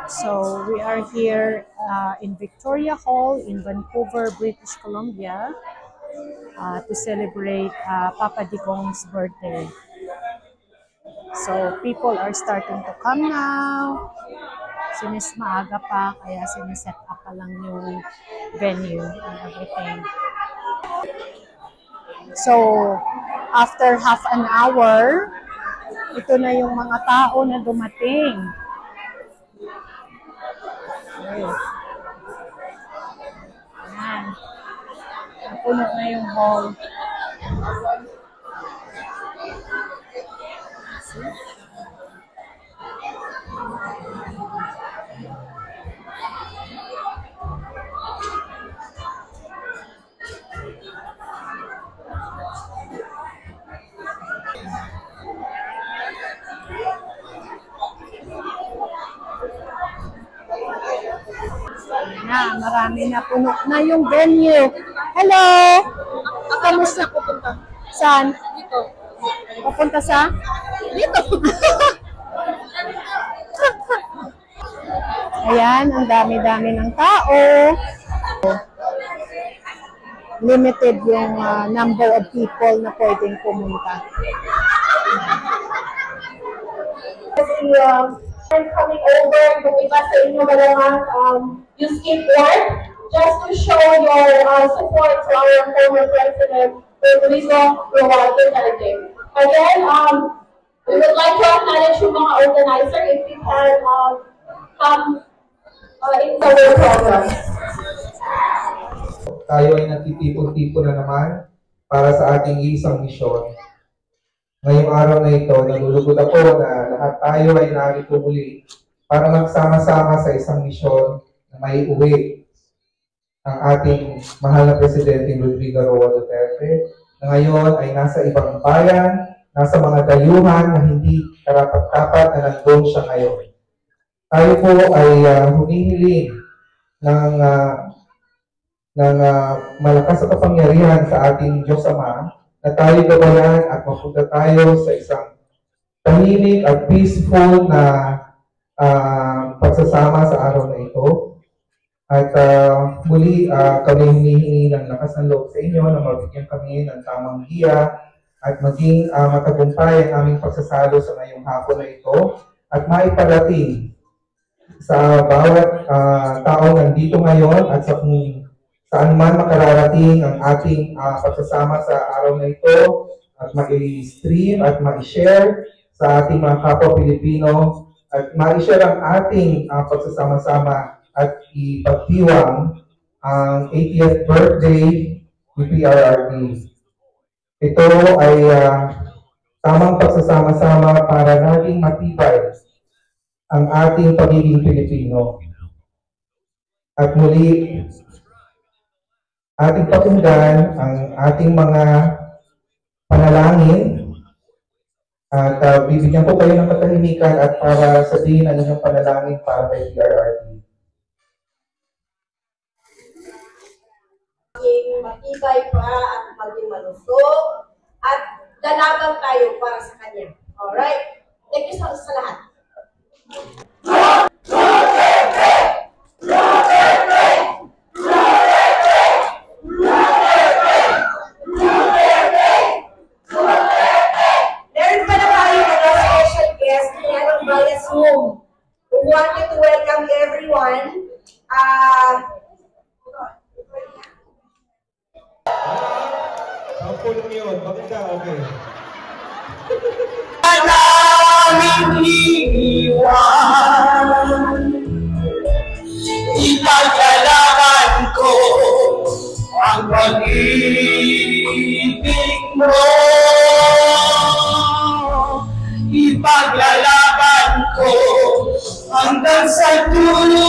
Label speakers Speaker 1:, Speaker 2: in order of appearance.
Speaker 1: So we are here in Victoria Hall in Vancouver, British Columbia to celebrate Papa Digong's birthday. So people are starting to come now. Since maaga pa, kaya siniset up pa lang yung venue and everything. So after half an hour, ito na yung mga tao na dumating. Ayan. Napuno na yung hall. Na, marami na, puno na yung venue. Hello! Kamusta? Pupunta? Saan? Dito. Pupunta sa? Dito. Ayan, ang dami-dami ng tao. Limited yung number of people na pwedeng pumunta.
Speaker 2: Coming over, kung iba sa inyo malamang you skateboard, just to show your support to our former President, Rodrigo Roa Duterte. Again, we would like to acknowledge yung mga organizer if you can come into our program.
Speaker 3: Tayo ay nagtitipon-tipon na naman para sa ating isang misyon. Ngayong araw na ito, nalulugod ako na lahat tayo ay narito muli para magsama-sama sa isang misyon na may uwi ang ating mahal na Presidente Rodrigo Roa Duterte na ngayon ay nasa ibang bayan, nasa mga dayuhan na hindi karapat-dapat na nandun siya ngayon. Tayo po ay humihiling ng malakas na kapangyarihan sa ating Diyos Ama na tayo gabayan at mapunta tayo sa isang tahimik at peaceful na pagsasama sa araw na ito. At muli kami humihingi ng lakas ng loob sa inyo na mabigyan kami ng tamang giya at maging matagumpay ang aming pagsasalo sa ngayong hapon na ito at maiparating sa bawat tao nandito ngayon at sa saan man makararating ang ating pagsasama sa araw na ito at ma-stream at ma-share sa ating mga kapwa Pilipino at ma-share ang ating pagsasama-sama at ipagdiwang ang 80th birthday ni PRRD. Ito ay tamang pagsasama-sama para naging matibay ang ating pagiging Pilipino. At muli, ating pakinggan ang ating mga panalangin at bibigyan ko kayo ng katahimikan at para sabihin ang inyong panalangin para kay PRRD.
Speaker 2: Maging matibay pa at maging malusog at lalaban tayo para sa Kanya. Alright? Thank you sa lahat. We wanted to welcome everyone.
Speaker 3: Pulong yun. Bakit ka? Okay.
Speaker 4: Namin iiwan, ipagkalaban ko ang pag-ibig mo. Ipaglalaban ko hanggang sa dulo